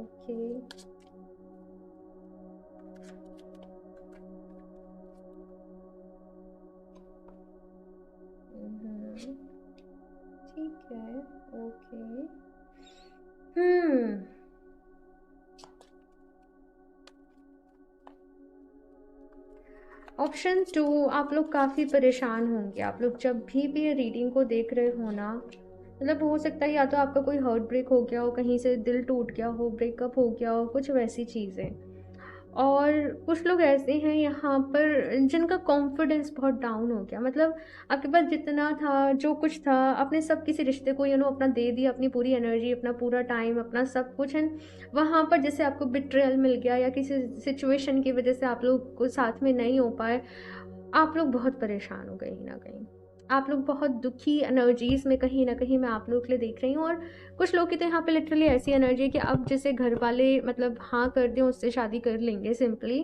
ओके। ठीक है, ओके। ऑप्शन 2, आप लोग काफ़ी परेशान होंगे। आप लोग जब भी ये रीडिंग को देख रहे हो ना, मतलब हो सकता है या तो आपका कोई हार्ट ब्रेक हो गया हो, कहीं से दिल टूट गया हो, ब्रेकअप हो गया हो, कुछ वैसी चीज़ें। और कुछ लोग ऐसे हैं यहाँ पर जिनका कॉन्फिडेंस बहुत डाउन हो गया। मतलब आपके पास जितना था, जो कुछ था, आपने सब किसी रिश्ते को अपना दे दिया, अपनी पूरी एनर्जी, अपना पूरा टाइम, अपना सब कुछ। एंड वहाँ पर जैसे आपको बिट्रेयल मिल गया या किसी सिचुएशन की वजह से आप लोग को साथ में नहीं हो पाए, आप लोग बहुत परेशान हो गए कहीं ना कहीं। आप लोग बहुत दुखी एनर्जीज में कहीं ना कहीं मैं आप लोगों के लिए देख रही हूँ। और कुछ लोग की तो यहाँ पे लिटरली ऐसी एनर्जी है कि अब जैसे घर वाले मतलब हाँ कर दें उससे शादी कर लेंगे सिंपली,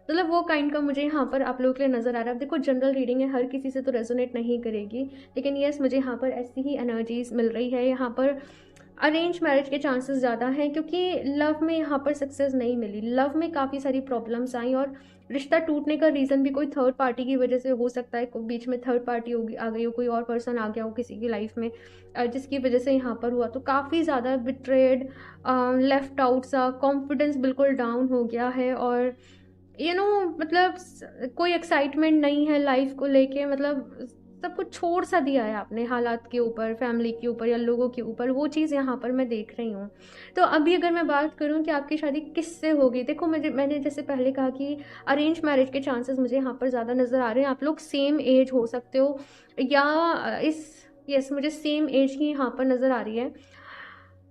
मतलब वो काइंड का मुझे यहाँ पर आप लोगों के लिए नज़र आ रहा है। अब देखो जनरल रीडिंग है, हर किसी से तो रेजोनेट नहीं करेगी, लेकिन यस मुझे यहाँ पर ऐसी ही एनर्जीज मिल रही है। यहाँ पर अरेंज मैरिज के चांसेस ज़्यादा हैं, क्योंकि लव में यहाँ पर सक्सेस नहीं मिली। लव में काफ़ी सारी प्रॉब्लम्स आई, और रिश्ता टूटने का रीज़न भी कोई थर्ड पार्टी की वजह से हो सकता है। बीच में थर्ड पार्टी होगी, आ गई हो, कोई और पर्सन आ गया हो किसी की लाइफ में, जिसकी वजह से यहाँ पर हुआ। तो काफ़ी ज़्यादा बिट्रेड, लेफ्ट आउट सा, कॉन्फिडेंस बिल्कुल डाउन हो गया है। और मतलब कोई एक्साइटमेंट नहीं है लाइफ को लेके। मतलब सब कुछ छोड़ सा दिया है आपने हालात के ऊपर, फैमिली के ऊपर या लोगों के ऊपर, वो चीज़ यहाँ पर मैं देख रही हूँ। तो अभी अगर मैं बात करूँ कि आपकी शादी किससे होगी, देखो मैंने जैसे पहले कहा कि अरेंज मैरिज के चांसेस मुझे यहाँ पर ज़्यादा नज़र आ रहे हैं। आप लोग सेम एज हो सकते हो, या यस मुझे सेम एज की यहाँ पर नज़र आ रही है।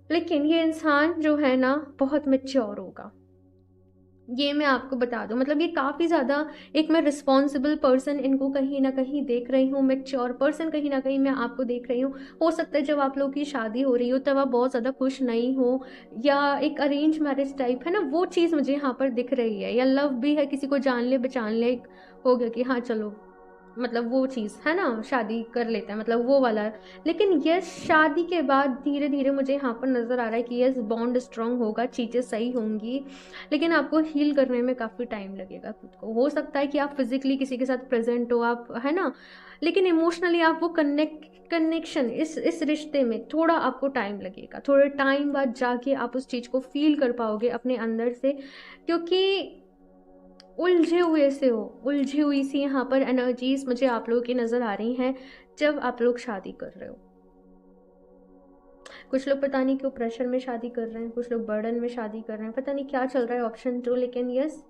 लेकिन ये इंसान जो है ना बहुत मैच्योर होगा, ये मैं आपको बता दूं। मतलब ये काफ़ी ज़्यादा एक मैं रिस्पॉन्सिबल पर्सन इनको कहीं ना कहीं देख रही हूँ, मैच्योर पर्सन कहीं ना कहीं मैं आपको देख रही हूँ। हो सकता है जब आप लोगों की शादी हो रही हो तब आप बहुत ज़्यादा खुश नहीं हो, या एक अरेंज मैरिज टाइप है ना, वो चीज़ मुझे यहाँ पर दिख रही है। या लव भी है, किसी को जान ले पहचान ले हो गया कि हाँ चलो, मतलब वो चीज़ है ना, शादी कर लेते हैं, मतलब वो वाला है। लेकिन यस शादी के बाद धीरे धीरे मुझे यहाँ पर नज़र आ रहा है कि यस बॉन्ड स्ट्रांग होगा, चीज़ें सही होंगी, लेकिन आपको हील करने में काफ़ी टाइम लगेगा खुद को। हो सकता है कि आप फिजिकली किसी के साथ प्रेजेंट हो, आप है ना, लेकिन इमोशनली आप वो कनेक्शन इस रिश्ते में थोड़ा आपको टाइम लगेगा। थोड़े टाइम बाद जाके आप उस चीज़ को फील कर पाओगे अपने अंदर से, क्योंकि उलझी हुई सी यहाँ पर एनर्जीज मुझे आप लोगों की नज़र आ रही हैं जब आप लोग शादी कर रहे हो। कुछ लोग पता नहीं क्यों प्रेशर में शादी कर रहे हैं, कुछ लोग बर्डन में शादी कर रहे हैं, पता नहीं क्या चल रहा है ऑप्शन 2। लेकिन यस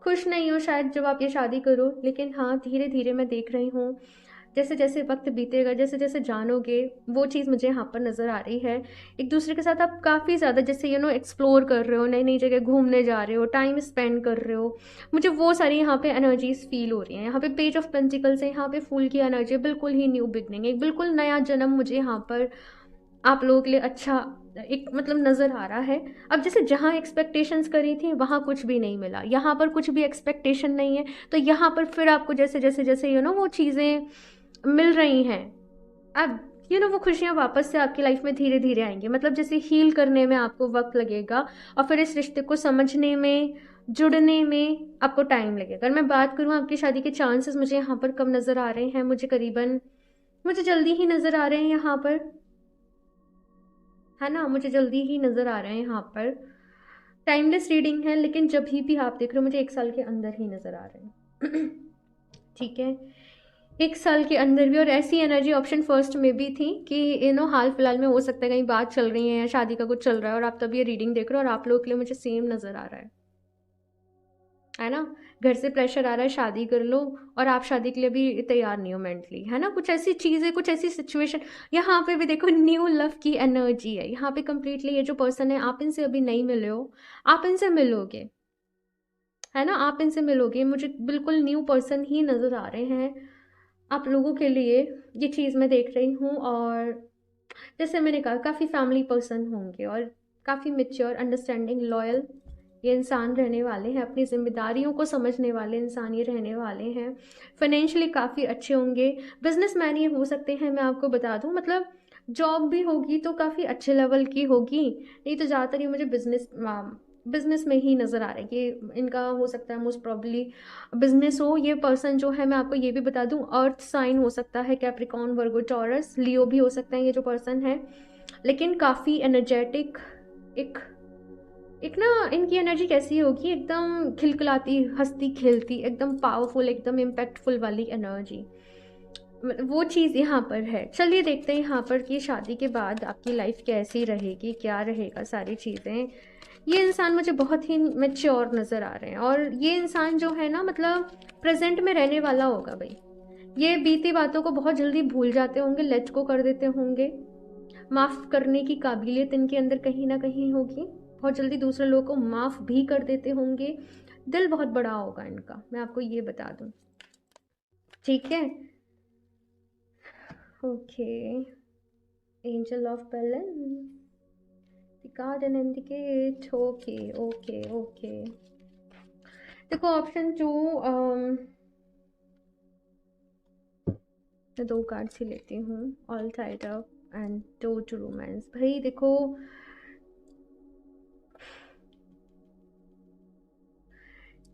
खुश नहीं हो शायद जब आप ये शादी करो, लेकिन हाँ धीरे धीरे मैं देख रही हूँ जैसे जैसे वक्त बीतेगा, जैसे जैसे जानोगे, वो चीज़ मुझे यहाँ पर नज़र आ रही है। एक दूसरे के साथ आप काफ़ी ज़्यादा जैसे एक्सप्लोर कर रहे हो, नई नई जगह घूमने जा रहे हो, टाइम स्पेंड कर रहे हो। मुझे वो सारी यहाँ पे एनर्जीज फील हो रही हैं। यहाँ पे पेज ऑफ पेंटिकल्स है, यहाँ पे फूल की एनर्जी, बिल्कुल ही न्यू बिगनिंग, एक बिल्कुल नया जन्म मुझे यहाँ पर आप लोगों के लिए अच्छा एक मतलब नज़र आ रहा है। अब जैसे जहाँ एक्सपेक्टेशंस करी थी वहाँ कुछ भी नहीं मिला, यहाँ पर कुछ भी एक्सपेक्टेशन नहीं है, तो यहाँ पर फिर आपको जैसे जैसे जैसे वो चीज़ें मिल रही हैं, अब वो खुशियाँ वापस से आपकी लाइफ में धीरे धीरे आएंगी। मतलब जैसे हील करने में आपको वक्त लगेगा, और फिर इस रिश्ते को समझने में, जुड़ने में आपको टाइम लगेगा। अगर मैं बात करूँ आपकी शादी के चांसेस मुझे यहाँ पर कब नज़र आ रहे हैं, मुझे जल्दी ही नज़र आ रहे हैं यहाँ पर, है ना, मुझे जल्दी ही नज़र आ रहे हैं यहाँ पर। टाइमलेस रीडिंग है, लेकिन जब भी आप देख रहे हो मुझे 1 साल के अंदर ही नज़र आ रहे हैं। ठीक है, 1 साल के अंदर भी। और ऐसी एनर्जी ऑप्शन फर्स्ट में भी थी कि हाल फिलहाल में हो सकता है कहीं बात चल रही है या शादी का कुछ चल रहा है और आप तब ये रीडिंग देख रहे हो, और आप लोगों के लिए मुझे सेम नज़र आ रहा है ना। घर से प्रेशर आ रहा है शादी कर लो, और आप शादी के लिए भी तैयार नहीं हो मेंटली, है ना। कुछ ऐसी चीज़ें, कुछ ऐसी सिचुएशन। यहाँ पे भी देखो न्यू लव की एनर्जी है यहाँ पे कंप्लीटली। ये जो पर्सन है, आप इनसे अभी नहीं मिले हो, आप इनसे मिलोगे, है ना, आप इनसे मिलोगे। मुझे बिल्कुल न्यू पर्सन ही नज़र आ रहे हैं आप लोगों के लिए, ये चीज़ मैं देख रही हूँ। और जैसे मैंने कहा काफ़ी फैमिली पर्सन होंगे, और काफ़ी मेच्योर, अंडरस्टैंडिंग, लॉयल ये इंसान रहने वाले हैं। अपनी जिम्मेदारियों को समझने वाले इंसान ये रहने वाले हैं। फाइनेंशियली काफ़ी अच्छे होंगे। बिजनेसमैन ये हो सकते हैं, मैं आपको बता दूं। मतलब जॉब भी होगी तो काफ़ी अच्छे लेवल की होगी, नहीं तो ज़्यादातर ये मुझे बिजनेस में ही नज़र आ रहा है कि इनका हो सकता है मोस्ट प्रॉब्ली बिजनेस हो। ये पर्सन जो है, मैं आपको ये भी बता दूं, अर्थ साइन हो सकता है, कैप्रिकॉर्न, वर्गो, टॉरस, लियो भी हो सकता है ये जो पर्सन है। लेकिन काफ़ी एनर्जेटिक, एक ना इनकी एनर्जी कैसी होगी, एकदम खिलखिलाती, हंसती खेलती, एकदम पावरफुल, एकदम इम्पैक्टफुल वाली एनर्जी, वो चीज़ यहाँ पर है। चलिए देखते हैं यहाँ पर कि शादी के बाद आपकी लाइफ कैसी रहेगी, क्या रहेगा, सारी चीज़ें ये इंसान मुझे बहुत ही मैच्योर नज़र आ रहे हैं, और ये इंसान जो है ना, मतलब प्रेजेंट में रहने वाला होगा भाई। ये बीती बातों को बहुत जल्दी भूल जाते होंगे, लेट को कर देते होंगे। माफ़ करने की काबिलियत इनके अंदर कहीं ना कहीं होगी, बहुत जल्दी दूसरे लोगों को माफ़ भी कर देते होंगे। दिल बहुत बड़ा होगा इनका, मैं आपको ये बता दूं, ठीक है। Okay, angel of balance, the garden and the gate. Okay okay okay, देखो ऑप्शन 2, मैं 2 कार्ड्स ही लेती हूँ, all tied up and 2 to romance. भाई देखो,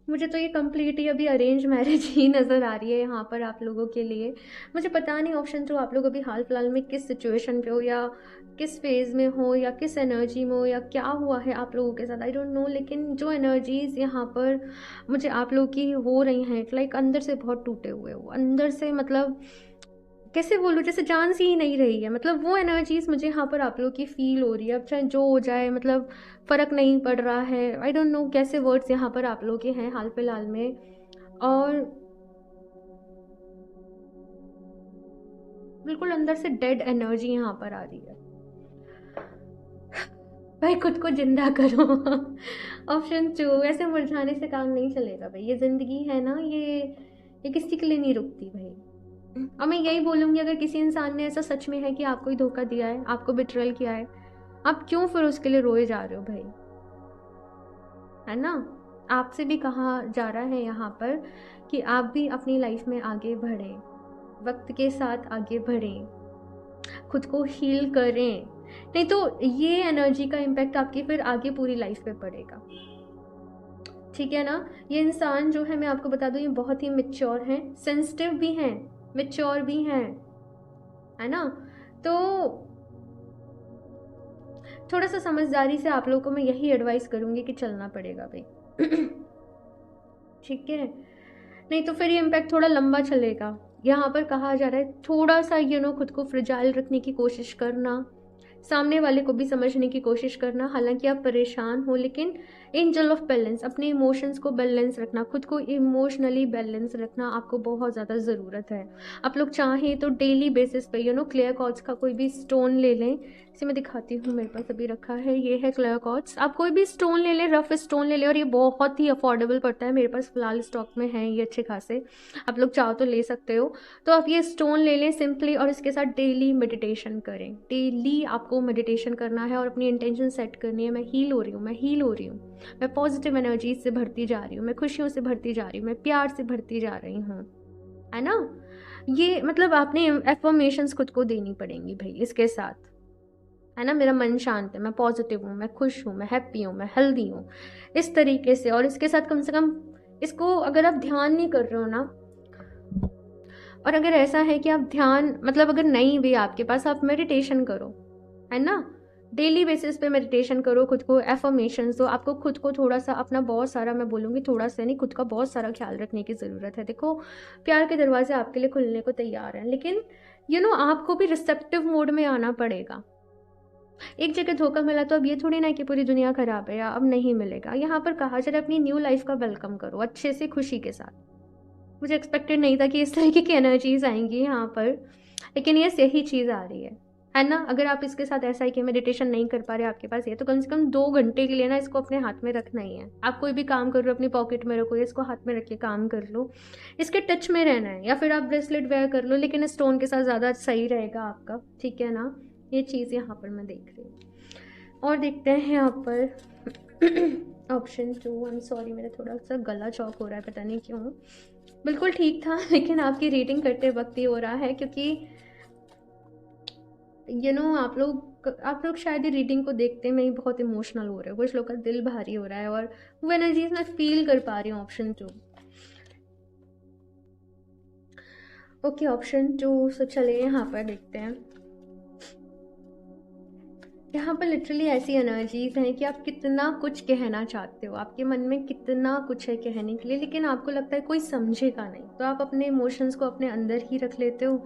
मुझे तो ये कम्प्लीट ही अभी अरेंज मैरिज ही नज़र आ रही है यहाँ पर आप लोगों के लिए। मुझे पता नहीं ऑप्शन 2 आप लोग अभी हाल फिलहाल में किस सिचुएशन पे हो, या किस फेज़ में हो, या किस एनर्जी में हो, या क्या हुआ है आप लोगों के साथ, आई डोंट नो। लेकिन जो एनर्जीज़ यहाँ पर मुझे आप लोग की हो रही हैं, लाइक अंदर से बहुत टूटे हुए हो, अंदर से, मतलब कैसे बोलूँ, जैसे जान सी ही नहीं रही है, मतलब वो एनर्जीज मुझे यहाँ पर आप लोग की फील हो रही है। अब चाहे जो हो जाए, मतलब फ़र्क नहीं पड़ रहा है, आई डोंट नो कैसे वर्ड्स यहाँ पर आप लोग के हैं हाल फिलहाल में। और बिल्कुल अंदर से डेड एनर्जी यहाँ पर आ रही है। भाई खुद को जिंदा करो। ऑप्शन 2, ऐसे मुरझाने से काम नहीं चलेगा भाई, ये ज़िंदगी है ना, ये किसी के लिए नहीं रुकती भाई। और मैं यही बोलूँगी, अगर किसी इंसान ने ऐसा सच में है कि आपको ही धोखा दिया है, आपको बिट्रेल किया है, आप क्यों फिर उसके लिए रोए जा रहे हो भाई, है ना। आपसे भी कहा जा रहा है यहाँ पर कि आप भी अपनी लाइफ में आगे बढ़ें, वक्त के साथ आगे बढ़ें, खुद को हील करें, नहीं तो ये एनर्जी का इम्पैक्ट आपकी फिर आगे पूरी लाइफ पे पड़ेगा, ठीक है ना। ये इंसान जो है, मैं आपको बता दूँ, ये बहुत ही मैच्योर हैं, सेंसिटिव भी हैं, मैच्योर भी हैं, है ना। तो थोड़ा सा समझदारी से आप लोगों को मैं यही एडवाइस करूँगी कि चलना पड़ेगा भाई। ठीक है, नहीं तो फिर ये इम्पैक्ट थोड़ा लंबा चलेगा। यहाँ पर कहा जा रहा है थोड़ा सा खुद को फ्रिजाइल रखने की कोशिश करना, सामने वाले को भी समझने की कोशिश करना। हालांकि आप परेशान हो, लेकिन एंजल ऑफ बैलेंस, अपने इमोशंस को बैलेंस रखना, खुद को इमोशनली बैलेंस रखना आपको बहुत ज़्यादा ज़रूरत है। आप लोग चाहें तो डेली बेसिस पे क्लियर कॉर्ड्स का कोई भी स्टोन ले लें। इसे मैं दिखाती हूँ, मेरे पास अभी रखा है, ये है क्लियर कॉर्ड्स। आप कोई भी स्टोन ले लें, रफ स्टोन ले लें, और ये बहुत ही अफोर्डेबल पड़ता है, मेरे पास फिलहाल स्टॉक में है ये अच्छे खासे, आप लोग चाहो तो ले सकते हो। तो आप ये स्टोन ले लें सिंपली, और इसके साथ डेली मेडिटेशन करें। डेली आपको मेडिटेशन करना है और अपनी इंटेंशन सेट करनी है, मैं हील हो रही हूँ, मैं हील हो रही हूँ, मैं पॉजिटिव एनर्जी से भरती जा रही हूँ, मैं खुशियों से भरती जा रही हूँ, मैं प्यार से भरती जा रही हूँ, है ना। ये मतलब आपने एफर्मेशंस खुद को देनी पड़ेंगी भाई इसके साथ, है ना। मेरा मन शांत है, मैं पॉजिटिव हूँ, मैं खुश हूँ, मैं हैप्पी हूँ, मैं हेल्दी हूँ, इस तरीके से। और इसके साथ कम से कम इसको, अगर आप ध्यान नहीं कर रहे हो ना, और अगर ऐसा है कि आप ध्यान, मतलब अगर नहीं भी आपके पास, आप मेडिटेशन करो, है ना। डेली बेसिस पे मेडिटेशन करो, खुद को एफर्मेशंस दो। आपको खुद को थोड़ा सा अपना, बहुत सारा, मैं बोलूँगी थोड़ा सा नहीं, खुद का बहुत सारा ख्याल रखने की ज़रूरत है। देखो प्यार के दरवाजे आपके लिए खुलने को तैयार हैं, लेकिन आपको भी रिसेप्टिव मोड में आना पड़ेगा। एक जगह धोखा मिला तो अब ये थोड़ी ना कि पूरी दुनिया खराब है या अब नहीं मिलेगा। यहाँ पर कहा जा रहा है अपनी न्यू लाइफ का वेलकम करो अच्छे से, खुशी के साथ। मुझे एक्सपेक्टेड नहीं था कि इस तरीके की एनर्जीज आएंगी यहाँ पर, लेकिन ये सही चीज़ आ रही है ना। अगर आप इसके साथ ऐसा है कि मेडिटेशन नहीं कर पा रहे आपके पास ये, तो कम से कम 2 घंटे के लिए ना इसको अपने हाथ में रखना ही है। आप कोई भी काम कर रहे हो अपनी पॉकेट में रखो, इसको हाथ में रख के काम कर लो, इसके टच में रहना है। या फिर आप ब्रेसलेट वेयर कर लो, लेकिन स्टोन के साथ ज़्यादा सही रहेगा आपका, ठीक है ना। ये चीज़ यहाँ पर मैं देख रही हूँ। और देखते हैं यहाँ पर ऑप्शन 2। आई एम सॉरी, मेरा थोड़ा सा गला चौक हो रहा है, पता नहीं क्यों। बिल्कुल ठीक था, लेकिन आपकी रीडिंग करते वक्त ही हो रहा है, क्योंकि आप लोग शायद ये रीडिंग को देखते में ही बहुत इमोशनल हो रहे हो, कुछ लोग का दिल भारी हो रहा है, और वो एनर्जीज मैं फील कर पा रही हूँ। Option 2, okay option 2। सो चलिए यहाँ पर देखते हैं। यहाँ पर लिटरली ऐसी एनर्जीज हैं कि आप कितना कुछ कहना चाहते हो, आपके मन में कितना कुछ है कहने के लिए, लेकिन आपको लगता है कोई समझेगा नहीं, तो आप अपने इमोशंस को अपने अंदर ही रख लेते हो,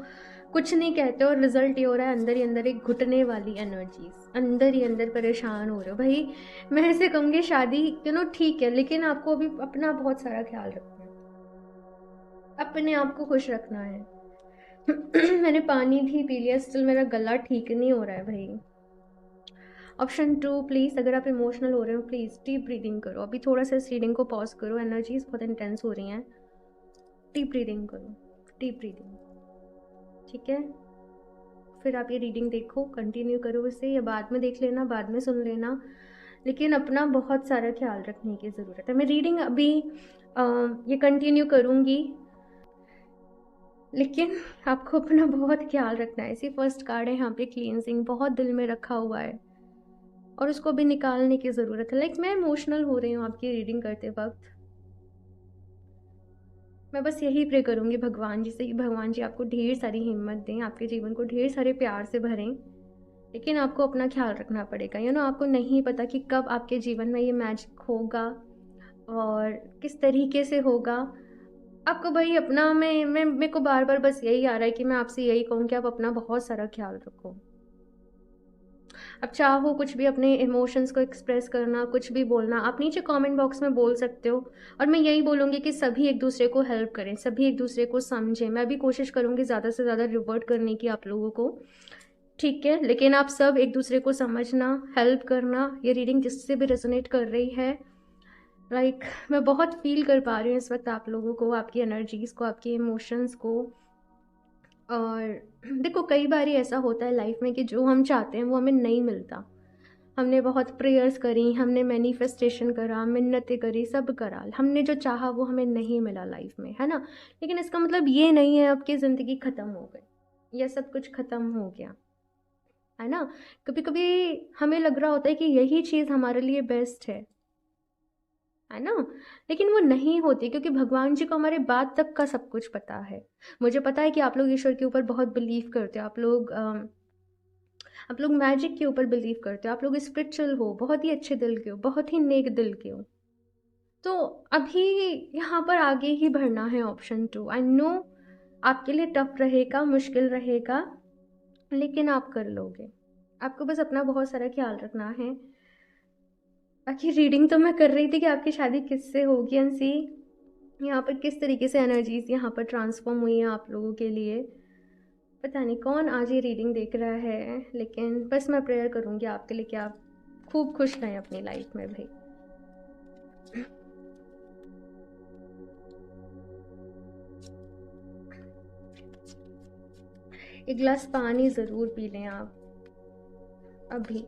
कुछ नहीं कहते और रिजल्ट ये हो रहा है अंदर ही अंदर एक घुटने वाली एनर्जीज, अंदर ही अंदर परेशान हो रहे हो भाई। मैं ऐसे कहूँगी शादी ठीक है, लेकिन आपको अभी अपना बहुत सारा ख्याल रखना है, अपने आप को खुश रखना है। मैंने पानी भी पी लिया, स्टिल मेरा गला ठीक नहीं हो रहा है भाई। ऑप्शन 2 प्लीज़, अगर आप इमोशनल हो रहे हो प्लीज़ डीप ब्रीदिंग करो। अभी थोड़ा सा इस रीडिंग को पॉज करो, एनर्जीज बहुत इंटेंस हो रही हैं। डीप ब्रीदिंग करो, डीप ब्रीदिंग, ठीक है। फिर आप ये रीडिंग देखो, कंटिन्यू करो इसे, या बाद में देख लेना, बाद में सुन लेना, लेकिन अपना बहुत सारा ख्याल रखने की ज़रूरत है। मैं रीडिंग अभी ये कंटिन्यू करूँगी, लेकिन आपको अपना बहुत ख्याल रखना है। इसी फर्स्ट कार्ड है यहाँ पे क्लींजिंग, बहुत दिल में रखा हुआ है और उसको भी निकालने की ज़रूरत है। मैं इमोशनल हो रही हूँ आपकी रीडिंग करते वक्त। मैं बस यही प्रे करूँगी भगवान जी से कि भगवान जी आपको ढेर सारी हिम्मत दें, आपके जीवन को ढेर सारे प्यार से भरें, लेकिन आपको अपना ख्याल रखना पड़ेगा। आपको नहीं पता कि कब आपके जीवन में ये मैजिक होगा और किस तरीके से होगा। आपको भाई अपना मेरे को बार बार बस यही आ रहा है कि मैं आपसे यही कहूँ कि आप अपना बहुत सारा ख्याल रखो। अब चाहो कुछ भी अपने इमोशंस को एक्सप्रेस करना, कुछ भी बोलना, आप नीचे कमेंट बॉक्स में बोल सकते हो। और मैं यही बोलूँगी कि सभी एक दूसरे को हेल्प करें, सभी एक दूसरे को समझें। मैं भी कोशिश करूँगी ज़्यादा से ज़्यादा रिवर्ट करने की आप लोगों को, ठीक है। लेकिन आप सब एक दूसरे को समझना, हेल्प करना। ये रीडिंग जिससे भी रेजोनेट कर रही है, मैं बहुत फील कर पा रही हूँ इस वक्त आप लोगों को, आपकी एनर्जीज़ को, आपके इमोशंस को। और देखो कई बार ऐसा होता है लाइफ में कि जो हम चाहते हैं वो हमें नहीं मिलता। हमने बहुत प्रेयर्स करी, हमने मैनिफेस्टेशन करा, मिन्नतें करी, सब करा, हमने जो चाहा वो हमें नहीं मिला लाइफ में, है ना। लेकिन इसका मतलब ये नहीं है अब कि ज़िंदगी ख़त्म हो गई या सब कुछ ख़त्म हो गया, है ना। कभी कभी हमें लग रहा होता है कि यही चीज़ हमारे लिए बेस्ट है ना, लेकिन वो नहीं होती, क्योंकि भगवान जी को हमारे बाद तक का सब कुछ पता है। मुझे पता है कि आप लोग ईश्वर के ऊपर बहुत बिलीव करते हो, आप लोग मैजिक के ऊपर बिलीव करते हो, आप लोग स्पिरिचुअल हो, बहुत ही अच्छे दिल के हो, बहुत ही नेक दिल के हो। तो अभी यहाँ पर आगे ही बढ़ना है। ऑप्शन 2 आई नो आपके लिए टफ रहेगा, मुश्किल रहेगा, लेकिन आप कर लोगे। आपको बस अपना बहुत सारा ख्याल रखना है। बाकी रीडिंग तो मैं कर रही थी कि आपकी शादी किससे होगी एंड सी यहाँ पर किस तरीके से एनर्जीज यहाँ पर ट्रांसफॉर्म हुई हैं आप लोगों के लिए। पता नहीं कौन आज ये रीडिंग देख रहा है, लेकिन बस मैं प्रेयर करूँगी आपके लिए कि आप खूब खुश रहें अपनी लाइफ में भाई। एक गिलास पानी ज़रूर पी लें आप अभी।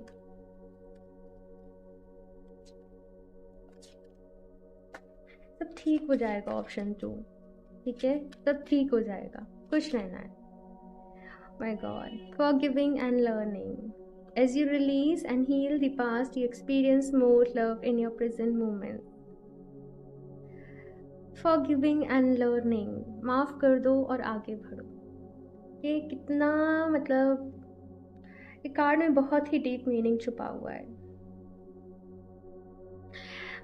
सब ठीक हो जाएगा। ऑप्शन 2, ठीक है, सब ठीक हो जाएगा, खुश रहना है। My God, forgiving and learning. As you release and heal the past, you experience more love in your present moment. Forgiving and learning, माफ़ कर दो और आगे बढ़ो। ये कितना ये कार्ड में बहुत ही डीप मीनिंग छुपा हुआ है।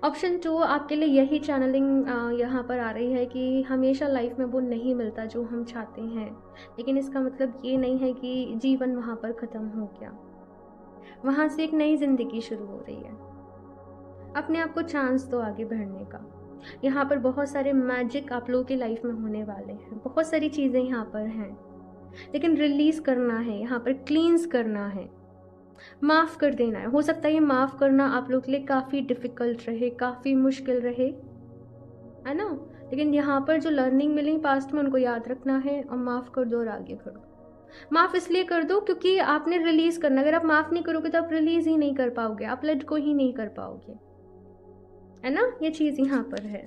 ऑप्शन 2 आपके लिए यही चैनलिंग यहाँ पर आ रही है कि हमेशा लाइफ में वो नहीं मिलता जो हम चाहते हैं, लेकिन इसका मतलब ये नहीं है कि जीवन वहाँ पर ख़त्म हो गया। वहाँ से एक नई ज़िंदगी शुरू हो रही है। अपने आप को चांस दो आगे बढ़ने का। यहाँ पर बहुत सारे मैजिक आप लोगों की लाइफ में होने वाले हैं, बहुत सारी चीज़ें यहाँ पर हैं, लेकिन रिलीज़ करना है, यहाँ पर क्लींस करना है, माफ़ कर देना है। हो सकता है ये माफ़ करना आप लोग के लिए काफ़ी डिफ़िकल्ट रहे, काफ़ी मुश्किल रहे, है ना, लेकिन यहाँ पर जो लर्निंग मिली पास्ट में उनको याद रखना है और माफ़ कर दो और आगे बढ़ो। माफ़ इसलिए कर दो क्योंकि आपने रिलीज़ करना। अगर आप माफ़ नहीं करोगे तो आप रिलीज़ ही नहीं कर पाओगे, आप लेट को ही नहीं कर पाओगे, है ना। ये चीज़ यहाँ पर है।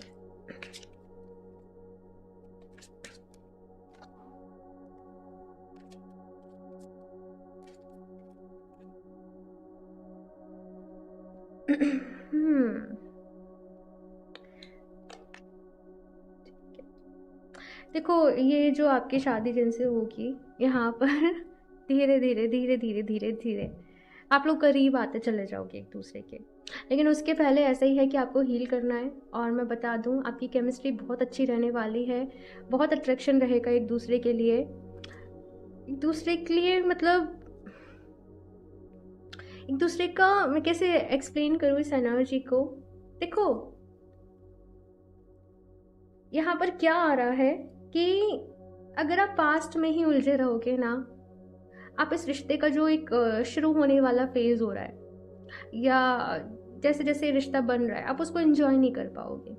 देखो ये जो आपकी शादी जिनसे होगी यहाँ पर धीरे धीरे धीरे धीरे धीरे धीरे आप लोग करीब आते चले जाओगे एक दूसरे के, लेकिन उसके पहले ऐसा ही है कि आपको हील करना है। और मैं बता दूं आपकी केमिस्ट्री बहुत अच्छी रहने वाली है, बहुत अट्रैक्शन रहेगा एक दूसरे के लिए। एक दूसरे के लिए मतलब एक दूसरे का मैं कैसे एक्सप्लेन करूँ इस एनर्जी को। देखो यहाँ पर क्या आ रहा है कि अगर आप पास्ट में ही उलझे रहोगे ना, आप इस रिश्ते का जो एक शुरू होने वाला फेज हो रहा है या जैसे जैसे रिश्ता बन रहा है, आप उसको एंजॉय नहीं कर पाओगे।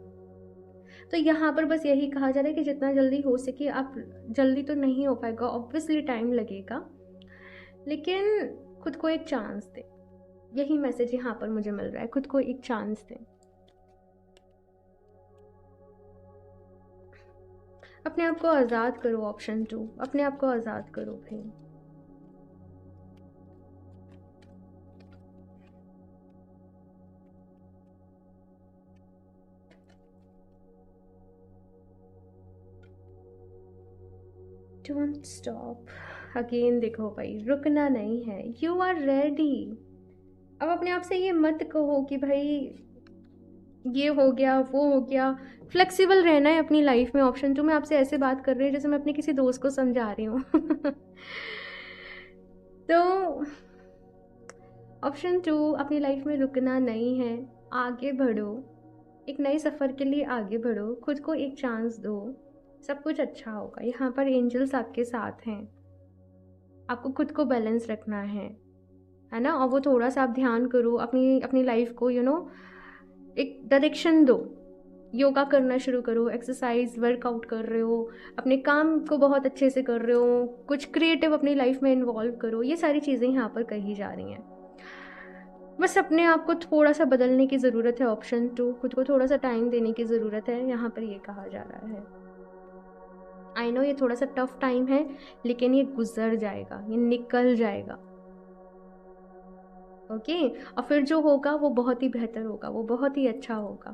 तो यहाँ पर बस यही कहा जा रहा है कि जितना जल्दी हो सके आप, जल्दी तो नहीं हो पाएगा, ऑब्वियसली टाइम लगेगा, लेकिन खुद को एक चांस दे। यही मैसेज यहाँ पर मुझे मिल रहा है, खुद को एक चांस दे। अपने आप को आज़ाद करो। ऑप्शन 2, अपने आप को आज़ाद करो भाई। Don't stop. अगेन देखो भाई, रुकना नहीं है, यू आर रेडी। अब अपने आप से ये मत कहो कि भाई ये हो गया वो हो गया। फ्लेक्सिबल रहना है अपनी लाइफ में। ऑप्शन 2 में आपसे ऐसे बात कर रही हूँ जैसे मैं अपने किसी दोस्त को समझा रही हूँ। तो ऑप्शन 2, अपनी लाइफ में रुकना नहीं है, आगे बढ़ो, एक नए सफ़र के लिए आगे बढ़ो, खुद को एक चांस दो, सब कुछ अच्छा होगा। यहाँ पर एंजल्स आपके साथ हैं। आपको खुद को बैलेंस रखना है ना। और वो थोड़ा सा आप ध्यान करो, अपनी अपनी लाइफ को एक डायरेक्शन दो। योगा करना शुरू करो, एक्सरसाइज वर्कआउट कर रहे हो, अपने काम को बहुत अच्छे से कर रहे हो, कुछ क्रिएटिव अपनी लाइफ में इन्वॉल्व करो। ये सारी चीज़ें यहाँ पर कही जा रही हैं। बस अपने आप को थोड़ा सा बदलने की ज़रूरत है। ऑप्शन 2, खुद को थोड़ा सा टाइम देने की ज़रूरत है, यहाँ पर ये कहा जा रहा है। आई नो ये थोड़ा सा टफ टाइम है, लेकिन ये गुजर जाएगा, ये निकल जाएगा। ओके और फिर जो होगा वो बहुत ही बेहतर होगा, वो बहुत ही अच्छा होगा।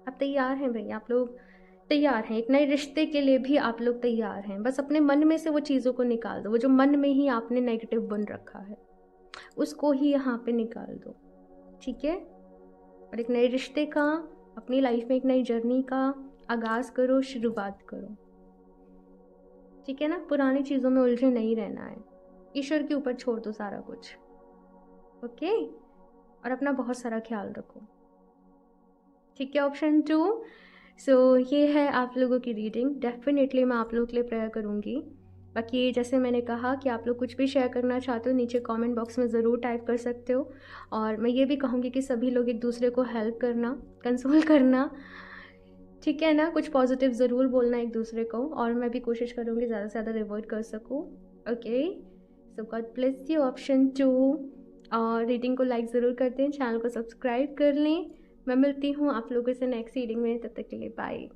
आप तैयार हैं भाई, आप लोग तैयार हैं। एक नए रिश्ते के लिए भी आप लोग तैयार हैं। बस अपने मन में से वो चीज़ों को निकाल दो, वो जो मन में ही आपने नेगेटिव बन रखा है उसको ही यहाँ पे निकाल दो, ठीक है। और एक नए रिश्ते का, अपनी लाइफ में एक नई जर्नी का आगाज़ करो, शुरुआत करो, ठीक है ना। पुरानी चीज़ों में उलझे नहीं रहना है, ईश्वर के ऊपर छोड़ दो सारा कुछ, ओके। और अपना बहुत सारा ख्याल रखो, ठीक है। ऑप्शन 2। सो ये है आप लोगों की रीडिंग। डेफिनेटली मैं आप लोगों के लिए प्रेयर करूँगी। बाकी जैसे मैंने कहा कि आप लोग कुछ भी शेयर करना चाहते हो नीचे कमेंट बॉक्स में ज़रूर टाइप कर सकते हो। और मैं ये भी कहूँगी कि सभी लोग एक दूसरे को हेल्प करना, कंसोल करना, ठीक है ना। कुछ पॉजिटिव ज़रूर बोलना एक दूसरे को, और मैं भी कोशिश करूँगी ज़्यादा से ज़्यादा रिवर्ट कर सकूँ, okay. So God bless you. Option 2। और रीडिंग को लाइक ज़रूर कर दें, चैनल को सब्सक्राइब कर लें। मैं मिलती हूँ आप लोगों से नेक्स्ट रीडिंग में, तब तक के लिए बाय।